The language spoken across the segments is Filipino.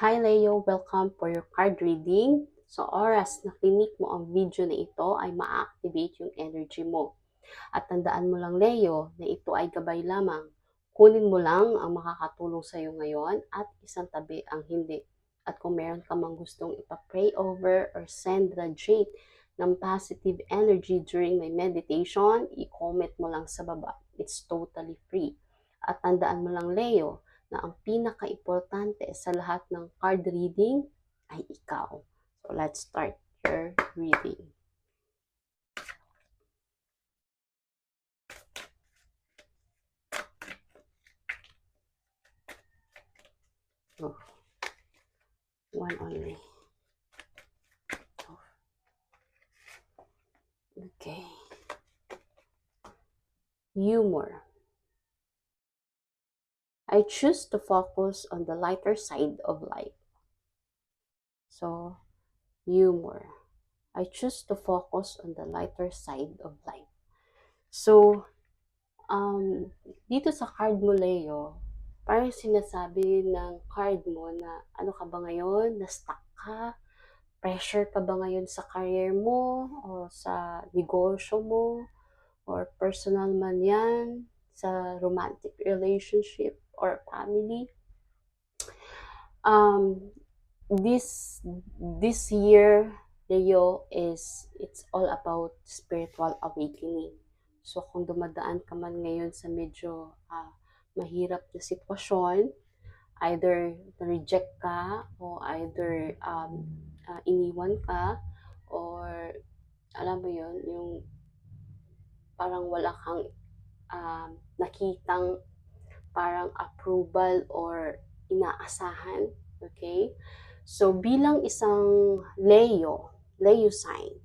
Hi Leo, welcome for your card reading. Sa oras na klinik mo ang video na ito ay ma-activate yung energy mo. At tandaan mo lang Leo na ito ay gabay lamang. Kunin mo lang ang makakatulong sa iyo ngayon at isang tabi ang hindi. At kung meron ka mang gustong ipa-pray over or send radiate ng positive energy during my meditation, i-comment mo lang sa baba. It's totally free. At tandaan mo lang Leo, na ang pinaka-importante sa lahat ng card reading ay ikaw. So let's start your reading. Oh, one only. Oh. Okay. Humor. I choose to focus on the lighter side of life. So, humor. I choose to focus on the lighter side of life. So, dito sa card mo, Leo, parang sinasabi ng card mo na ano ka ba ngayon, na-stuck ka, pressure ka ba ngayon sa career mo, o sa negosyo mo, or personal man yan, sa romantic relationship or family. Um, this year, Leo, it's all about spiritual awakening. So kung dumadaan ka man ngayon sa medyo mahirap na sitwasyon, either na-reject ka o either iniwan ka or alam mo yon yung parang wala kang nakitang parang approval or inaasahan. Okay? So, bilang isang Leo sign,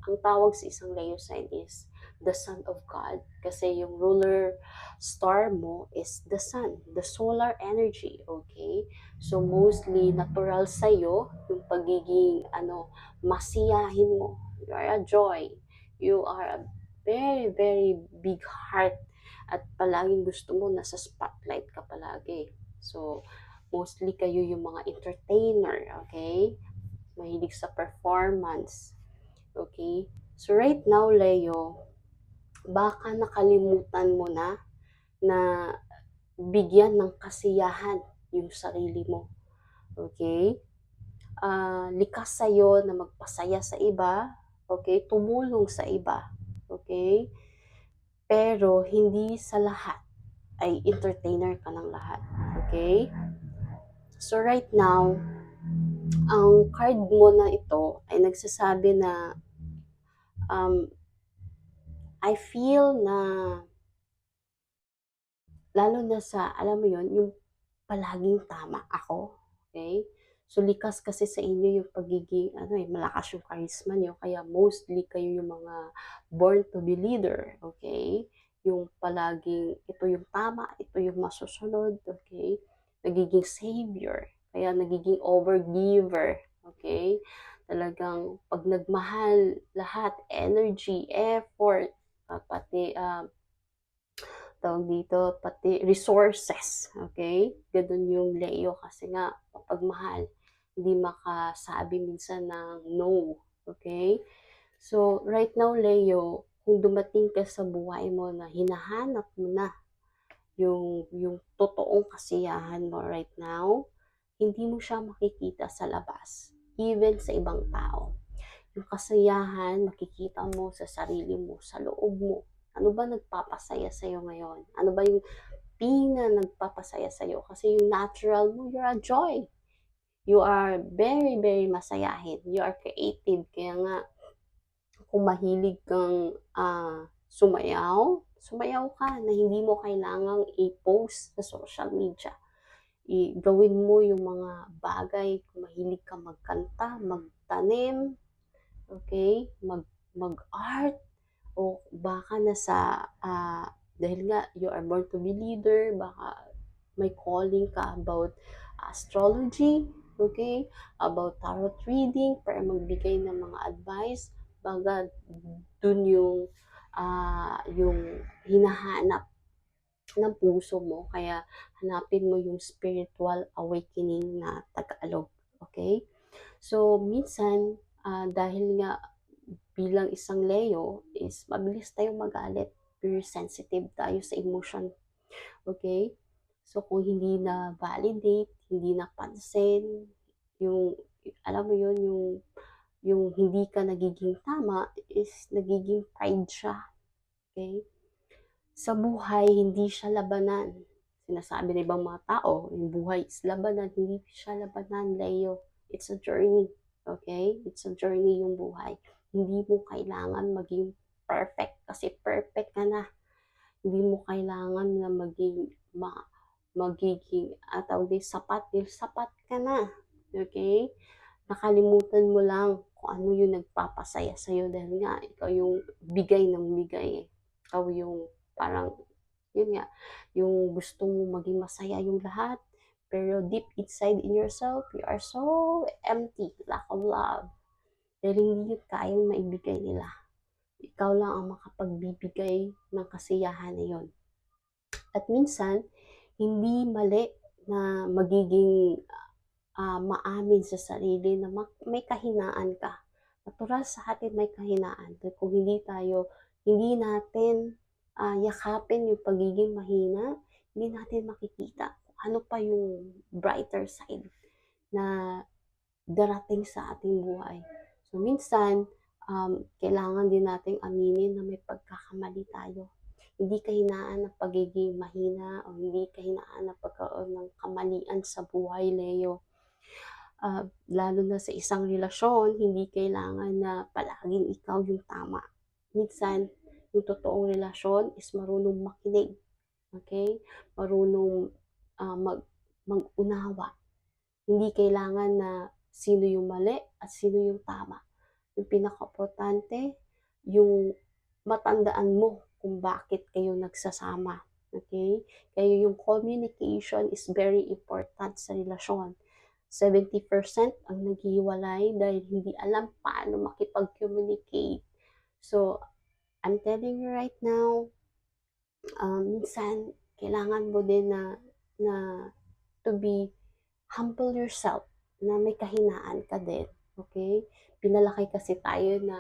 ang tawag sa isang Leo sign is the Son of God. Kasi yung ruler star mo is the Sun, the solar energy. Okay? So, mostly natural sa'yo yung pagiging masiyahin mo. You are a joy. You are a very, very big heart at palaging gusto mo nasa spotlight ka palagi. So, mostly kayo yung mga entertainer, okay? Mahilig sa performance, okay? So, right now, Leo, baka nakalimutan mo na bigyan ng kasiyahan yung sarili mo, okay? Likas sa'yo na magpasaya sa iba, okay? Tumulong sa iba, okay? Pero hindi sa lahat ay entertainer ka ng lahat. Okay? So right now, ang card mo na ito ay nagsasabi na um, I feel na lalo na sa, alam mo yon yung palaging tama ako. Okay? So likas kasi sa inyo yung pagiging, malakas yung charisma niyo. Kaya mostly kayo yung mga born to be leader. Okay? Yung palaging, ito yung tama, ito yung masusunod. Okay? Nagiging savior. Kaya nagiging overgiver. Okay? Talagang pag nagmahal lahat, energy, effort, pati tawag dito, pati resources, okay? Ganun yung Leo kasi nga, kapag mahal, hindi makasabi minsan ng no, okay? So, right now, Leo, kung dumating ka sa buhay mo na hinahanap mo na yung totoong kasiyahan mo right now, hindi mo siya makikita sa labas, even sa ibang tao. Yung kasiyahan, makikita mo sa sarili mo, sa loob mo. Ano ba nagpapasaya sa'yo ngayon? Ano ba yung nagpapasaya sa'yo? Kasi yung natural mo, you're a joy. You are very, very masayahin. You are creative. Kaya nga, kung mahilig kang sumayaw, sumayaw ka na hindi mo kailangang i-post sa social media. Gawin mo yung mga bagay, kung mahilig ka magkanta, magtanim, okay? Mag-art, o baka nasa, dahil nga you are born to be leader, baka may calling ka about astrology, okay? About tarot reading, para magbigay ng mga advice, baga dun yung hinahanap, ng puso mo. Kaya hanapin mo yung spiritual awakening na Tagalog. Okay? So, minsan, dahil nga bilang isang Leo is mabilis tayong magalit. Very sensitive tayo sa emotion. Okay? So, kung hindi na validate, hindi na pansin, yung, alam mo yun, yung hindi ka nagiging tama is nagiging pride siya. Okay? Sa buhay, hindi siya labanan. Sinasabi ng ibang mga tao, yung buhay is labanan, hindi siya labanan, Leo. It's a journey. Okay? It's a journey yung buhay. Hindi mo kailangan maging perfect kasi perfect ka na. Hindi mo kailangan na magiging sapat ka na. Okay? Nakalimutan mo lang kung ano yung nagpapasaya sa'yo dahil nga ikaw yung bigay ng bigay. Ikaw yung parang, yun nga, yung gusto mo maging masaya yung lahat. Pero deep inside in yourself, you are so empty, lack of love. Dahil hindi yun kayang maibigay nila. Ikaw lang ang makapagbibigay ng kasiyahan na yun. At minsan, hindi mali na magiging maamin sa sarili na may kahinaan ka. Natural sa atin may kahinaan. Kung hindi natin yakapin yung pagiging mahina, hindi natin makikita kung ano pa yung brighter side na darating sa ating buhay. So, minsan, kailangan din nating aminin na may pagkakamali tayo. Hindi kahinaan ng pagiging mahina o hindi kahinaan ng pagkaroon ng kamalian sa buhay, Leo. Lalo na sa isang relasyon, hindi kailangan na palaging ikaw yung tama. Minsan, yung totoong relasyon is marunong makinig. Okay? Marunong mag-unawa. Hindi kailangan na sino yung mali at sino yung tama. Yung pinaka-importante, yung matandaan mo kung bakit kayo nagsasama. Okay? Kaya yung communication is very important sa relasyon. 70% ang naghiwalay dahil hindi alam paano makipag-communicate. So, I'm telling you right now, minsan, kailangan mo din na to be humble yourself, na may kahinaan ka din. Okay? Pinalaki kasi tayo na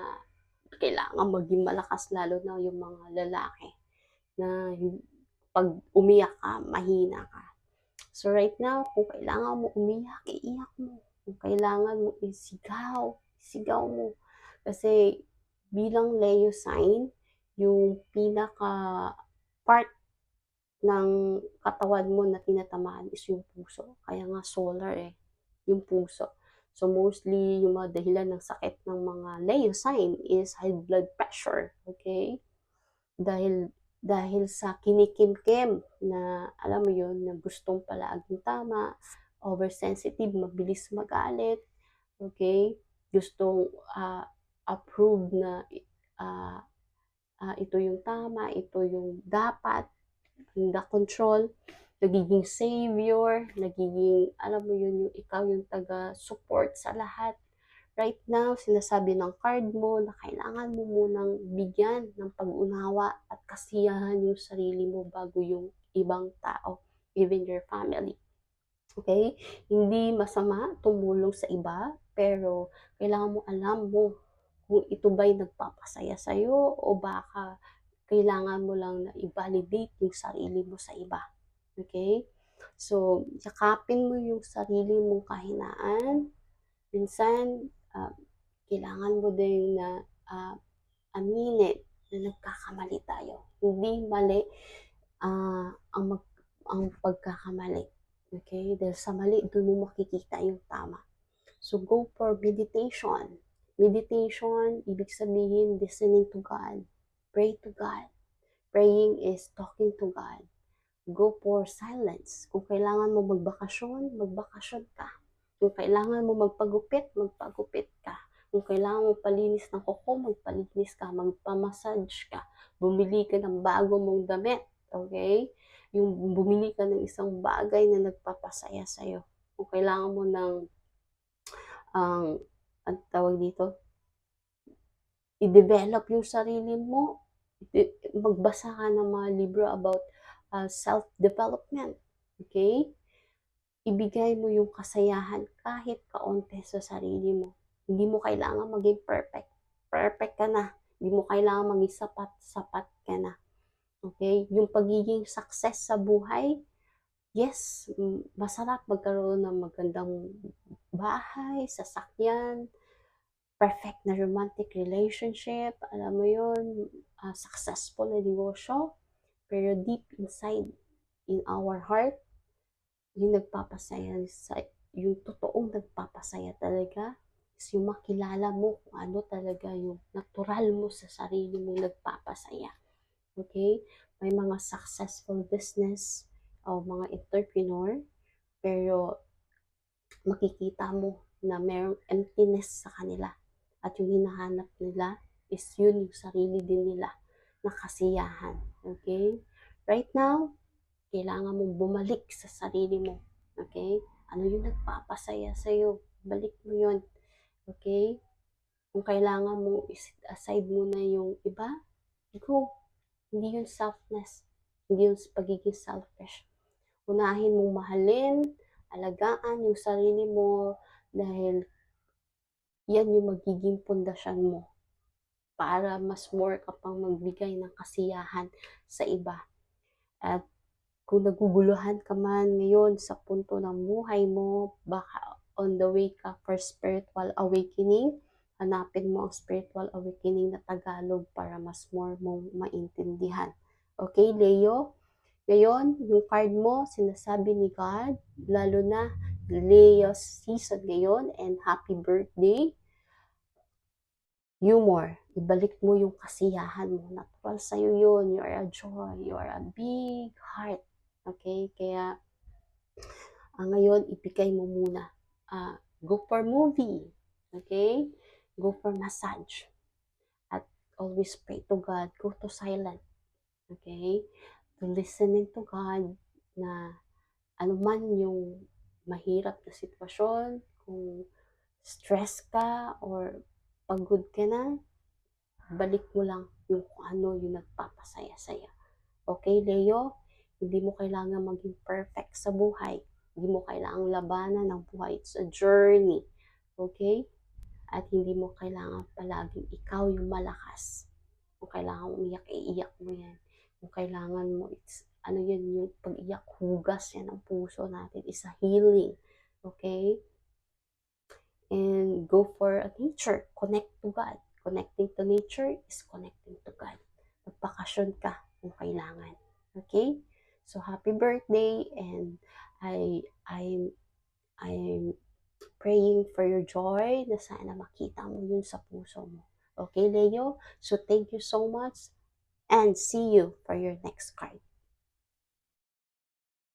kailangan maging malakas, lalo na yung mga lalaki, na pag umiyak ka, mahina ka. So right now, kung kailangan mo umiyak, iiyak mo. Kung kailangan mo isigaw mo. Kasi bilang Leo sign, yung pinaka part ng katawan mo na tinatamaan is yung puso. Kaya nga solar yung puso. So mostly yung mga dahilan ng sakit ng mga Leo sign is high blood pressure. Okay? Dahil sa kinikimkim na, alam mo yun, na gustong palaging tama, oversensitive, mabilis magalit, okay? Gustong approve na ito yung tama, ito yung dapat, the control, nagiging savior, alam mo yun, yung ikaw yung taga-support sa lahat. Right now, sinasabi ng card mo na kailangan mo munang bigyan ng pag-unawa at kasiyahan yung sarili mo bago yung ibang tao, even your family. Okay? Hindi masama tumulong sa iba, pero kailangan mo alam mo kung ito ba'y nagpapasaya sa'yo o baka kailangan mo lang na i-validate yung sarili mo sa iba. Okay? So, yakapin mo yung sarili mong kahinaan. Minsan, kailangan mo din na aminin na nagkakamali tayo. Hindi mali ang pagkakamali. Okay? Dahil sa mali, doon mo makikita yung tama. So, go for meditation. Meditation, ibig sabihin, listening to God. Pray to God. Praying is talking to God. Go for silence. Kung kailangan mo magbakasyon ka. Kung kailangan mo magpagupit ka. Kung kailangan mo palinis ng kuko, magpalinis ka, magpamassage ka, bumili ka ng bago mong damit, okay? Yung bumili ka ng isang bagay na nagpapasaya sa'yo. Kung kailangan mo ng, ang tawag dito, i-develop yung sarili mo, magbasa ka ng mga libro about self-development. Okay? Ibigay mo yung kasayahan kahit kaunti sa sarili mo. Hindi mo kailangan maging perfect. Perfect ka na. Hindi mo kailangan maging sapat. Sapat ka na. Okay? Yung pagiging success sa buhay, yes, masarap magkaroon ng magandang bahay, sasakyan, perfect na romantic relationship, alam mo yun, successful na negosyo, pero deep inside, in our heart, yung nagpapasaya yung totoong nagpapasaya talaga is yung makilala mo kung ano talaga yung natural mo sa sarili mo nagpapasaya. Okay? May mga successful business o mga entrepreneur, pero makikita mo na merong emptiness sa kanila. At yung hinahanap nila is yun yung sarili din nila na kasiyahan. Okay? Right now, kailangan mong bumalik sa sarili mo. Okay? Ano yung nagpapasaya sa'yo? Balik mo yun. Okay? Kung kailangan mo i-set aside muna yung iba, go. Hindi yun selfness. Hindi yun pagiging selfish. Unahin mong mahalin, alagaan yung sarili mo dahil yan yung magiging pundasyon mo para mas more ka pang magbigay ng kasiyahan sa iba. At kung naguguluhan ka man ngayon sa punto ng buhay mo, baka on the way ka for spiritual awakening, hanapin mo ang spiritual awakening na Tagalog para mas more mong maintindihan. Okay, Leo? Ngayon, yung card mo, sinasabi ni God, lalo na Leo season ngayon, and happy birthday. Humor, ibalik mo yung kasiyahan mo. Natural sa'yo yun. You are a joy. You are a big heart. Okay? Kaya, ngayon, ibigay mo muna. Go for movie. Okay? Go for massage. At always pray to God. Go to silent. Okay? To listening to God na ano man yung mahirap na sitwasyon, kung stress ka or pagod ka na, balik mo lang yung kung ano yung nagpapasaya saya. Okay, Leo? Hindi mo kailangan maging perfect sa buhay. Hindi mo kailangang labanan ng buhay. It's a journey. Okay? At hindi mo kailangan palaging ikaw yung malakas. Kung kailangan umiyak, iiyak mo yan. Kung kailangan mo, ano yan, yung pag-iyak, hugas yan ang puso natin. It's a healing. Okay? And go for a nature. Connect to God. Connecting to nature is connecting to God. Magpakasyon ka kung kailangan. Okay? So happy birthday, and I'm praying for your joy na sana makita mo yun sa puso mo. Okay, Leo? So thank you so much, and see you for your next card.